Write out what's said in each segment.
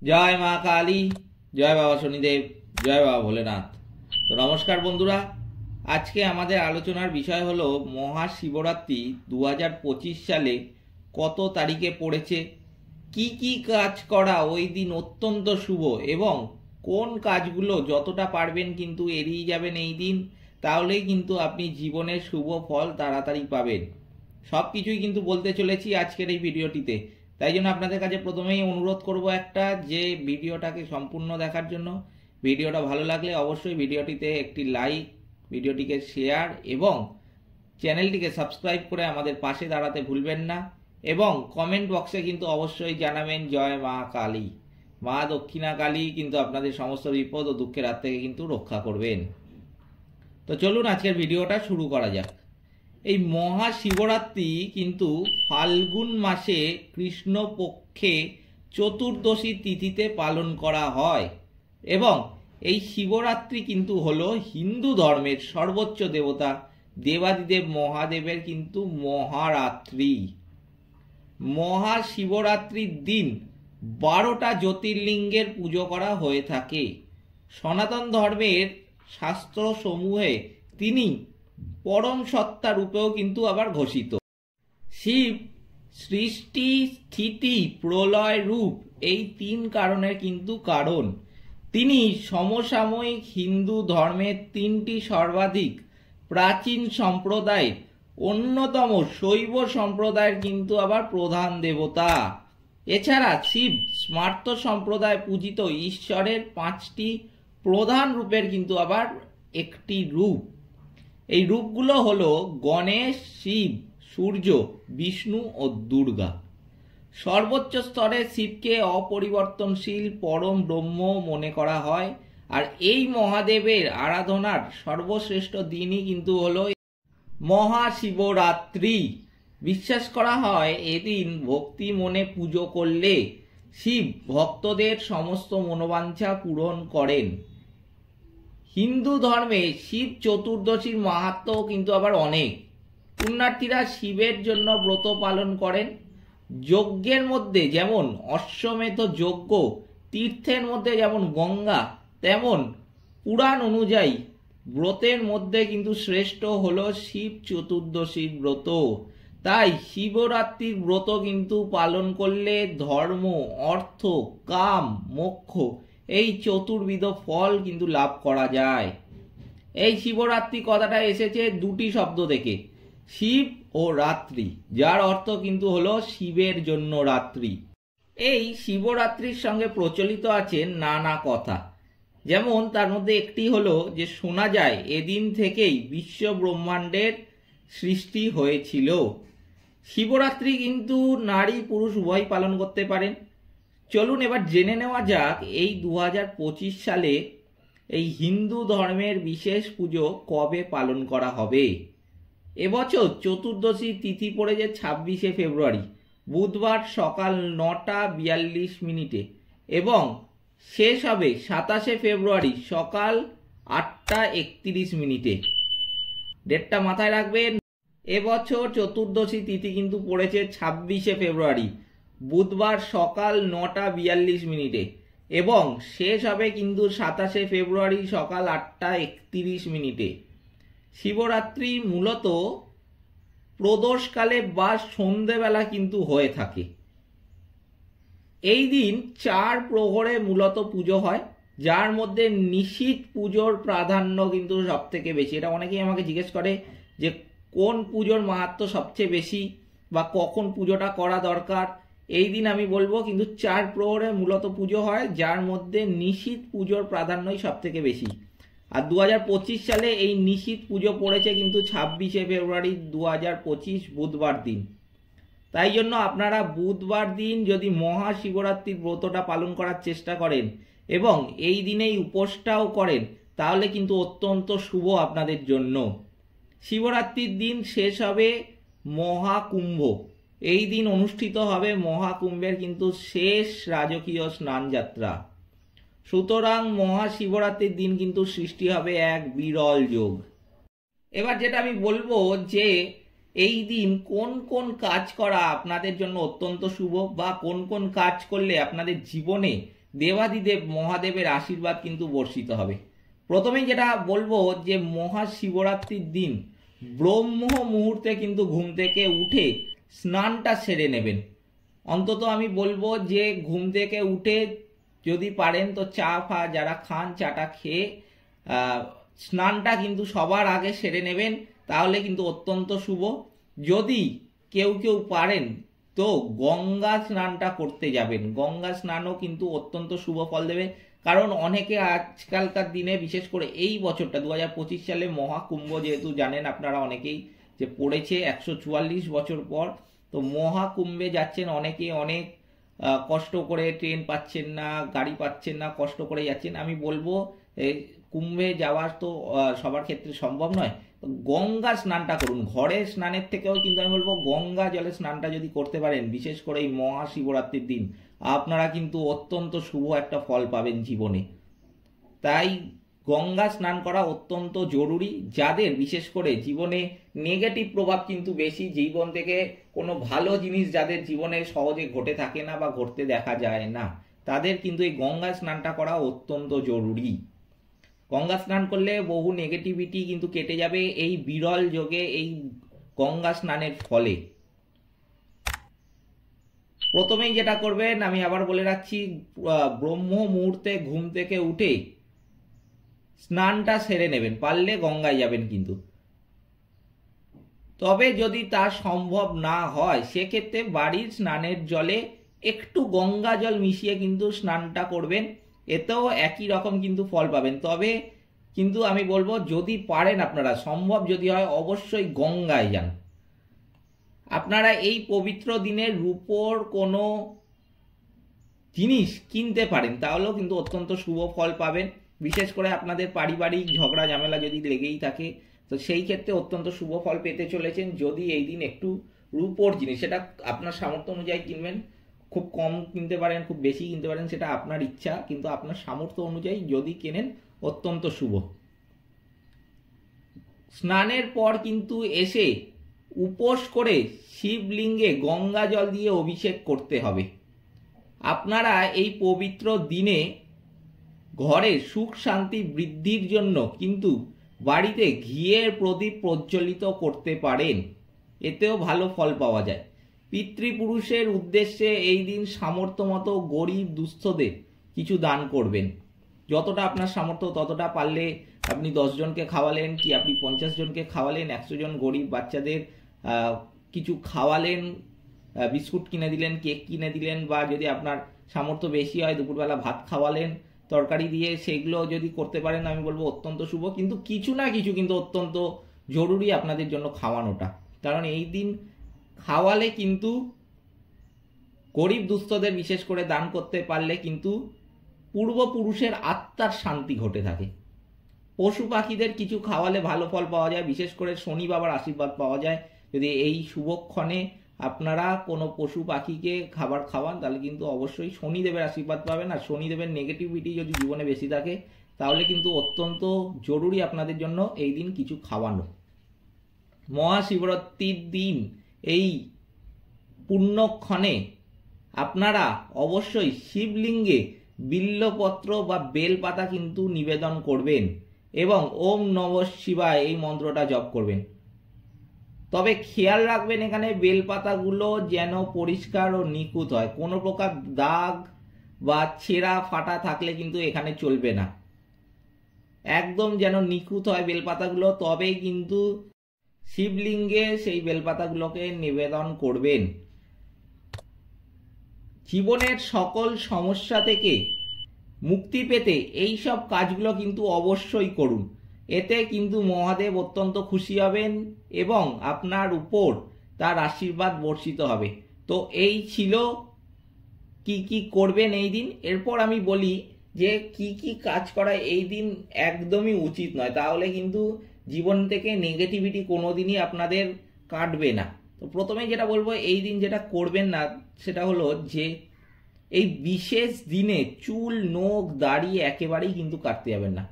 জয় মা কালী, জয় বাবা শনিদেব, জয় বাবা ভোলেনাথ। তো নমস্কার বন্ধুরা, আজকে আমাদের আলোচনার বিষয় হলো মহাশিবরাত্রি 2025 সালে কত তারিখে পড়েছে, কি কি কাজ করা ওই দিন অত্যন্ত শুভ এবং কোন কাজগুলো যতটা পারবেন কিন্তু এড়িয়ে যাবেন এই দিন, তাহলেই কিন্তু আপনি জীবনের শুভ ফল তাড়াতাড়ি পাবেন। সব কিছুই কিন্তু বলতে চলেছি আজকের এই ভিডিওটিতে। তাই জন্য আপনাদের কাছে প্রথমেই অনুরোধ করব একটা, যে ভিডিওটাকে সম্পূর্ণ দেখার জন্য। ভিডিওটা ভালো লাগলে অবশ্যই ভিডিওটিতে একটি লাইক, ভিডিওটিকে শেয়ার এবং চ্যানেলটিকে সাবস্ক্রাইব করে আমাদের পাশে দাঁড়াতে ভুলবেন না। এবং কমেন্ট বক্সে কিন্তু অবশ্যই জানাবেন জয় মা কালী। মা দক্ষিণা কালী কিন্তু আপনাদের সমস্ত বিপদ ও দুঃখের হাত থেকে কিন্তু রক্ষা করবেন। তো চলুন আজকের ভিডিওটা শুরু করা যাক। এই মহাশিবরাত্রি কিন্তু ফাল্গুন মাসে কৃষ্ণপক্ষে চতুর্দশী তিথিতে পালন করা হয় এবং এই শিবরাত্রি কিন্তু হলো হিন্দু ধর্মের সর্বোচ্চ দেবতা দেবাদিদেব মহাদেবের কিন্তু মহারাত্রি। মহাশিবরাত্রির দিন 12টা জ্যোতির্লিঙ্গের পুজো করা হয়ে থাকে। সনাতন ধর্মের শাস্ত্র সমূহে তিনি পরম সত্তা রূপেও কিন্তু আবার ঘোষিত। শিব সৃষ্টি, স্থিতি, প্রলয় রূপ, এই তিন কারণের কিন্তু কারণ। তিনি সমসাময়িক হিন্দু ধর্মের তিনটি সর্বাধিক প্রাচীন সম্প্রদায়ের অন্যতম শৈব সম্প্রদায়ের কিন্তু আবার প্রধান দেবতা। এছাড়া শিব স্মার্ত সম্প্রদায় পূজিত ঈশ্বরের 5টি প্রধান রূপের কিন্তু আবার একটি রূপ। এই রূপগুলো হলো গণেশ, শিব, সূর্য, বিষ্ণু ও দুর্গা। সর্বোচ্চ স্তরে শিবকে অপরিবর্তনশীল পরম ব্রহ্ম মনে করা হয়, আর এই মহাদেবের আরাধনার সর্বশ্রেষ্ঠ দিনই কিন্তু হলো মহাশিবরাত্রি। বিশ্বাস করা হয় এদিন ভক্তি মনে পুজো করলে শিব ভক্তদের সমস্ত মনোবাঞ্ছা পূরণ করেন। হিন্দু ধর্মে শিব চতুর্দশীর মাহাত্ম্য কিন্তু আবার অনেক। পুণ্যার্থীরা শিবের জন্য ব্রত পালন করেন। যজ্ঞের মধ্যে যেমন অশ্বমেধ যজ্ঞ, তীর্থের মধ্যে যেমন গঙ্গা, তেমন পুরাণ অনুযায়ী ব্রতের মধ্যে কিন্তু শ্রেষ্ঠ হলো শিব চতুর্দশীর ব্রত। তাই শিবরাত্রির ব্রত কিন্তু পালন করলে ধর্ম, অর্থ, কাম, মোক্ষ এই চতুর্বিধ ফল কিন্তু লাভ করা যায়। এই শিবরাত্রি কথাটা এসেছে দুটি শব্দ থেকে, শিব ও রাত্রি, যার অর্থ কিন্তু হলো শিবের জন্য রাত্রি। এই শিবরাত্রির সঙ্গে প্রচলিত আছে নানা কথা, যেমন তার মধ্যে একটি হলো যে শোনা যায় এদিন থেকেই বিশ্ব ব্রহ্মাণ্ডের সৃষ্টি হয়েছিল। শিবরাত্রি কিন্তু নারী পুরুষ উভয় পালন করতে পারেন। চলুন এবার জেনে নেওয়া যাক এই 2025 সালে এই হিন্দু ধর্মের বিশেষ পুজো কবে পালন করা হবে। এবছর চতুর্দশী তিথি পড়েছে 26শে ফেব্রুয়ারি, বুধবার সকাল 9টা 42 এবং শেষ হবে 27শে ফেব্রুয়ারি সকাল 8টা 31। ডেটটা মাথায় রাখবেন। এবছর চতুর্দশী তিথি কিন্তু পড়েছে 26শে ফেব্রুয়ারি, বুধবার সকাল 9টা 42 এবং শেষ হবে কিন্তু 27শে ফেব্রুয়ারি সকাল 8টা 31। শিবরাত্রি মূলত প্রদোষকালে বা সন্ধেবেলা কিন্তু হয়ে থাকে। এই দিন 4 প্রহরে মূলত পুজো হয়, যার মধ্যে নিশীথ পুজোর প্রাধান্য কিন্তু সব থেকে বেশি। এটা অনেকেই আমাকে জিজ্ঞেস করে যে কোন পুজোর মাহাত্ম্য সবচেয়ে বেশি বা কখন পুজোটা করা দরকার। এই দিন আমি বলবো কিন্তু 4 প্রহরে মূলত পুজো হয়, যার মধ্যে নিশীথ পুজোর প্রাধান্যই সব থেকে বেশি। আর 2025 সালে এই নিশীথ পুজো পড়েছে কিন্তু 26শে ফেব্রুয়ারি 2025 বুধবার দিন। তাই জন্য আপনারা বুধবার দিন যদি মহাশিবরাত্রির ব্রতটা পালন করার চেষ্টা করেন এবং এই দিনেই উপোসটাও করেন, তাহলে কিন্তু অত্যন্ত শুভ আপনাদের জন্য। শিবরাত্রির দিন শেষ হবে মহাকুম্ভ। এই দিন অনুষ্ঠিত হবে মহাকুম্ভের কিন্তু শেষ রাজকীয় স্নান যাত্রা। সুতরাং মহাশিবরাত্রির দিন কিন্তু সৃষ্টি হবে এক বিরল যোগ। এবার যেটা আমি বলবো যে এই দিন কোন কোন কাজ করা আপনাদের জন্য অত্যন্ত শুভ বা কোন কোন কাজ করলে আপনাদের জীবনে দেবাদিদেব মহাদেবের আশীর্বাদ কিন্তু বর্ষিত হবে। প্রথমেই যেটা বলবো যে মহাশিবরাত্রির দিন ব্রহ্ম মুহূর্তে কিন্তু ঘুম থেকে উঠে স্নানটা সেরে নেবেন। অন্তত আমি বলবো যে ঘুম থেকে উঠে যদি পারেন তো চা ফা যারা খান চাটা খেয়ে স্নানটা কিন্তু সবার আগে সেরে নেবেন, তাহলে কিন্তু অত্যন্ত শুভ। যদি কেউ কেউ পারেন তো গঙ্গা স্নানটা করতে যাবেন, গঙ্গা স্নানও কিন্তু অত্যন্ত শুভ ফল দেবে। কারণ অনেকে আজকালকার দিনে বিশেষ করে এই বছরটা 2025 সালে মহাকুম্ভ যেহেতু জানেন আপনারা অনেকেই যে পড়েছে 144 বছর পর, তো মহাকুম্ভে যাচ্ছেন অনেকে, অনেক কষ্ট করে ট্রেন পাচ্ছেন না, গাড়ি পাচ্ছেন না, কষ্ট করে যাচ্ছেন। আমি বলবো কুম্ভে যাওয়ার তো সবার ক্ষেত্রে সম্ভব নয়, গঙ্গা স্নানটা করুন। ঘরে স্নানের থেকেও কিন্তু আমি বলবো গঙ্গা জলে স্নানটা যদি করতে পারেন, বিশেষ করে এই মহাশিবরাত্রির দিন আপনারা কিন্তু অত্যন্ত শুভ একটা ফল পাবেন জীবনে। তাই গঙ্গা স্নান করা অত্যন্ত জরুরি। যাদের বিশেষ করে জীবনে নেগেটিভ প্রভাব কিন্তু বেশি, জীবন থেকে কোনো ভালো জিনিস যাদের জীবনে সহজে ঘটে থাকে না বা ঘটতে দেখা যায় না, তাদের কিন্তু এই গঙ্গা স্নানটা করা অত্যন্ত জরুরি। গঙ্গা স্নান করলে বহু নেগেটিভিটি কিন্তু কেটে যাবে এই বিরল যোগে, এই গঙ্গা স্নানের ফলে। প্রথমেই যেটা করবেন আমি আবার বলে রাখছি, ব্রহ্ম মুহূর্তে ঘুম থেকে উঠে স্নানটা সেরে নেবেন, পারলে গঙ্গায় যাবেন কিন্তু। তবে যদি তা সম্ভব না হয় সেক্ষেত্রে বাড়ির স্নানের জলে একটু গঙ্গা জল মিশিয়ে কিন্তু স্নানটা করবেন, এতেও একই রকম কিন্তু ফল পাবেন। তবে কিন্তু আমি বলবো যদি পারেন আপনারা, সম্ভব যদি হয়, অবশ্যই গঙ্গায় যান। আপনারা এই পবিত্র দিনে রূপোর কোনো জিনিস কিনতে পারেন, তাহলেও কিন্তু অত্যন্ত শুভ ফল পাবেন। বিশেষ করে আপনাদের পারিবারিক ঝগড়া ঝামেলা যদি লেগেই থাকে, তো সেই ক্ষেত্রে অত্যন্ত শুভ ফল পেতে চলেছেন যদি এই দিন একটু রূপোর জিনিস, সেটা আপনার সামর্থ্য অনুযায়ী কিনবেন। খুব কম কিনতে পারেন, খুব বেশি কিনতে পারেন, সেটা আপনার ইচ্ছা, কিন্তু আপনার সামর্থ্য অনুযায়ী যদি কেনেন অত্যন্ত শুভ। স্নানের পর কিন্তু এসে উপোস করে শিবলিঙ্গে গঙ্গা জল দিয়ে অভিষেক করতে হবে। আপনারা এই পবিত্র দিনে ঘরে সুখ শান্তি বৃদ্ধির জন্য কিন্তু বাড়িতে ঘিয়ের প্রদীপ প্রজ্বলিত করতে পারেন, এতেও ভালো ফল পাওয়া যায়। পিতৃপুরুষের উদ্দেশ্যে এই দিন সামর্থ্য মতো গরিব দুস্থদের কিছু দান করবেন। যতটা আপনার সামর্থ্য ততটা, পারলে আপনি 10 জনকে খাওয়ালেন, কি আপনি 50 জনকে খাওয়ালেন, 100 জন গরিব বাচ্চাদের কিছু খাওয়ালেন, বিস্কুট কিনে দিলেন, কেক কিনে দিলেন, বা যদি আপনার সামর্থ্য বেশি হয় দুপুরবেলা ভাত খাওয়ালেন তরকারি দিয়ে, সেগুলো যদি করতে পারেন আমি বলবো অত্যন্ত শুভ। কিন্তু কিছু না কিছু কিন্তু অত্যন্ত জরুরি আপনাদের জন্য খাওয়ানোটা, কারণ এই দিন খাওয়ালে কিন্তু গরিব দুস্থদের বিশেষ করে দান করতে পারলে কিন্তু পূর্বপুরুষের আত্মার শান্তি ঘটে থাকে। পশু পাখিদের কিছু খাওয়ালে ভালো ফল পাওয়া যায়, বিশেষ করে শনি বাবার আশীর্বাদ পাওয়া যায়। যদি এই শুভক্ষণে আপনারা কোনো পশু পাখিকে খাবার খাওয়ান তাহলে কিন্তু অবশ্যই শনিদেবের আশীর্বাদ পাবেন। আর শনিদেবের নেগেটিভিটি যদি জীবনে বেশি থাকে তাহলে কিন্তু অত্যন্ত জরুরি আপনাদের জন্য এই দিন কিছু খাওয়ানো। মহাশিবরাত্রির দিন এই পুণ্যক্ষণে আপনারা অবশ্যই শিবলিঙ্গে বিল্লপত্র বা বেলপাতা কিন্তু নিবেদন করবেন এবং ওম নমঃ শিবায় এই মন্ত্রটা জপ করবেন। তবে খেয়াল রাখবেন এখানে বেলপাতাগুলো যেন পরিষ্কার ও নিখুঁত হয়, কোনো প্রকার দাগ বা ছেঁড়া ফাটা থাকলে কিন্তু এখানে চলবে না। একদম যেন নিখুঁত হয় বেলপাতাগুলো, তবেই কিন্তু শিবলিঙ্গে সেই বেলপাতাগুলোকে নিবেদন করবেন। জীবনের সকল সমস্যা থেকে মুক্তি পেতে এই সব কাজগুলো কিন্তু অবশ্যই করুন, এতে কিন্তু মহাদেব অত্যন্ত খুশি হবেন এবং আপনার উপর তার আশীর্বাদ বর্ষিত হবে। তো এই ছিল কি কি করবেন এই দিন। এরপর আমি বলি যে কি কি কাজ করা এই দিন একদমই উচিত নয়, তাহলে কিন্তু জীবন থেকে নেগেটিভিটি কোনোদিনই আপনাদের কাটবে না। তো প্রথমে যেটা বলবো এই দিন যেটা করবেন না সেটা হলো যে এই বিশেষ দিনে চুল নখ দাড়ি একেবারেই কিন্তু কাটতে যাবেন না,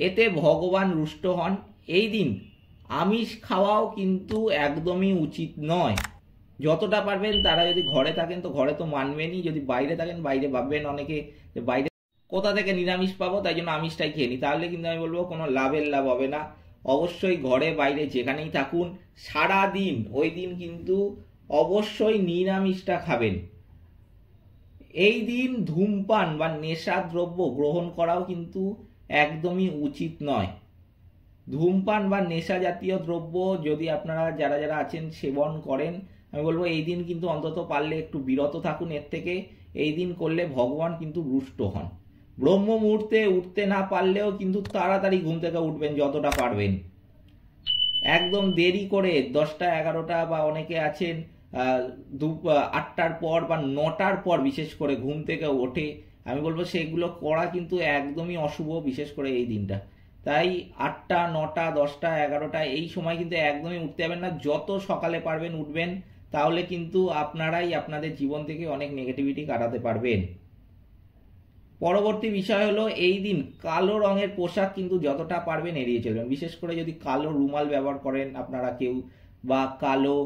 এতে ভগবান রুষ্ট হন। এই দিন আমিষ খাওয়াও কিন্তু একদমই উচিত নয়। যতটা পারবেন তারা যদি ঘরে থাকেন তো ঘরে তো মানবেনই, যদি বাইরে থাকেন বাইরে ভাববেন অনেকে যে বাইরে কোথা থেকে নিরামিষ পাবো, তাই জন্য আমিষটাই খেয়ে নিই, তাহলে কিন্তু আমি বলবো কোনো লাভের লাভ হবে না। অবশ্যই ঘরে বাইরে যেখানেই থাকুন সারা দিন ওই দিন কিন্তু অবশ্যই নিরামিষটা খাবেন। এই দিন ধূমপান বা নেশা দ্রব্য গ্রহণ করাও কিন্তু একদমই উচিত নয়। ধূমপান বা নেশা জাতীয় দ্রব্য যদি আপনারা যারা যারা আছেন সেবন করেন, আমি বলবো এই দিন কিন্তু অন্তত পারলে একটু বিরত থাকুন এর থেকে। এই দিন করলে ভগবান কিন্তু রুষ্ট হন। ব্রহ্ম মুহূর্তে উঠতে না পারলেও কিন্তু তাড়াতাড়ি ঘুম থেকে উঠবেন যতটা পারবেন। একদম দেরি করে 10টা 11টা বা অনেকে আছেন 8টার পর বা 9টার পর বিশেষ করে ঘুম থেকে ওঠে, আমি বলবো সেগুলো করা কিন্তু একদমই অশুভ, বিশেষ করে এই দিনটা। তাই 8টা 9টা 10টা 11টা এই সময় কিন্তু একদমই উঠতে যাবেন না, যত সকালে পারবেন উঠবেন, তাহলে কিন্তু আপনারাই আপনাদের জীবন থেকে অনেক নেগেটিভিটি কাটাতে পারবেন। পরবর্তী বিষয় হলো এই দিন কালো রঙের পোশাক কিন্তু যতটা পারবেন এড়িয়ে চলবেন, বিশেষ করে যদি কালো রুমাল ব্যবহার করেন আপনারা কেউ, বা কালো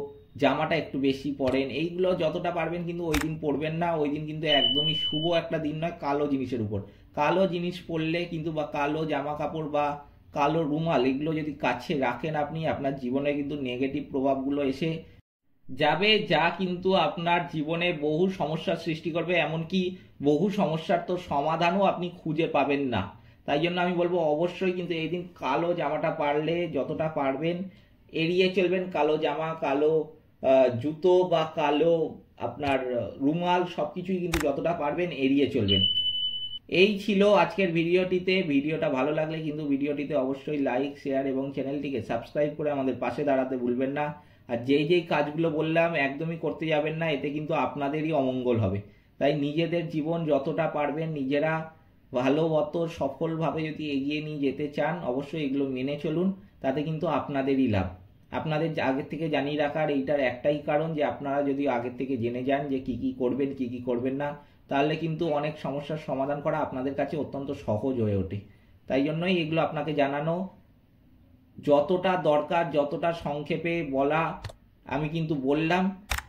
জামাটা একটু বেশি পরেন, এইগুলো যতটা পারবেন কিন্তু ওই দিন পরবেন না। ওই দিন কিন্তু একদমই শুভ একটা দিন নয় কালো জিনিসের উপর। কালো জিনিস পরলে কিন্তু বা কালো জামা কাপড় বা কালো রুমাল এগুলো যদি কাছে রাখেন আপনি, আপনার জীবনে কিন্তু নেগেটিভ প্রভাবগুলো এসে যাবে, যা কিন্তু আপনার জীবনে বহু সমস্যার সৃষ্টি করবে, এমনকি বহু সমস্যার তো সমাধানও আপনি খুঁজে পাবেন না। তাই জন্য আমি বলবো অবশ্যই কিন্তু এই দিন কালো জামাটা পারলে যতটা পারবেন এড়িয়ে চলবেন। কালো জামা, কালো জুতো বা কালো আপনার রুমাল সবকিছুই কিন্তু যতটা পারবেন এড়িয়ে চলবেন। এই ছিল আজকের ভিডিওটিতে। ভিডিওটা ভালো লাগলে কিন্তু ভিডিওটিতে অবশ্যই লাইক, শেয়ার এবং চ্যানেলটিকে সাবস্ক্রাইব করে আমাদের পাশে দাঁড়াতে ভুলবেন না। আর যেই যেই কাজগুলো বললাম একদমই করতে যাবেন না, এতে কিন্তু আপনাদেরই অমঙ্গল হবে। তাই নিজেদের জীবন যতটা পারবেন নিজেরা ভালো মতো সফলভাবে যদি এগিয়ে নিয়ে যেতে চান অবশ্যই এগুলো মেনে চলুন, তাতে কিন্তু আপনাদেরই লাভ। আপনাদের আগের থেকে জানিয়ে রাখার এইটার একটাই কারণ যে আপনারা যদি আগের থেকে জেনে যান যে কি কি করবেন কি কি করবেন না, তাহলে কিন্তু অনেক সমস্যার সমাধান করা আপনাদের কাছে অত্যন্ত সহজ হয়ে ওঠে। তাই জন্যই এগুলো আপনাকে জানানো, যতটা দরকার যতটা সংক্ষেপে বলা আমি কিন্তু বললাম,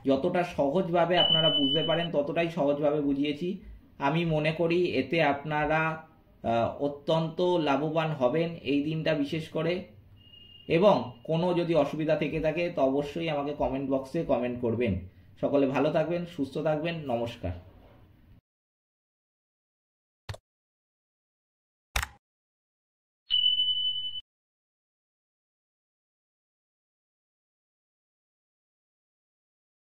যতটা সহজভাবে আপনারা বুঝতে পারেন ততটাই সহজভাবে বুঝিয়েছি। আমি মনে করি এতে আপনারা অত্যন্ত লাভবান হবেন এই দিনটা বিশেষ করে। এবং কোনো যদি অসুবিধা থেকে থাকে তো অবশ্যই আমাকে কমেন্ট বক্সে কমেন্ট করবেন। সকলে ভালো থাকবেন, সুস্থ থাকবেন, নমস্কার।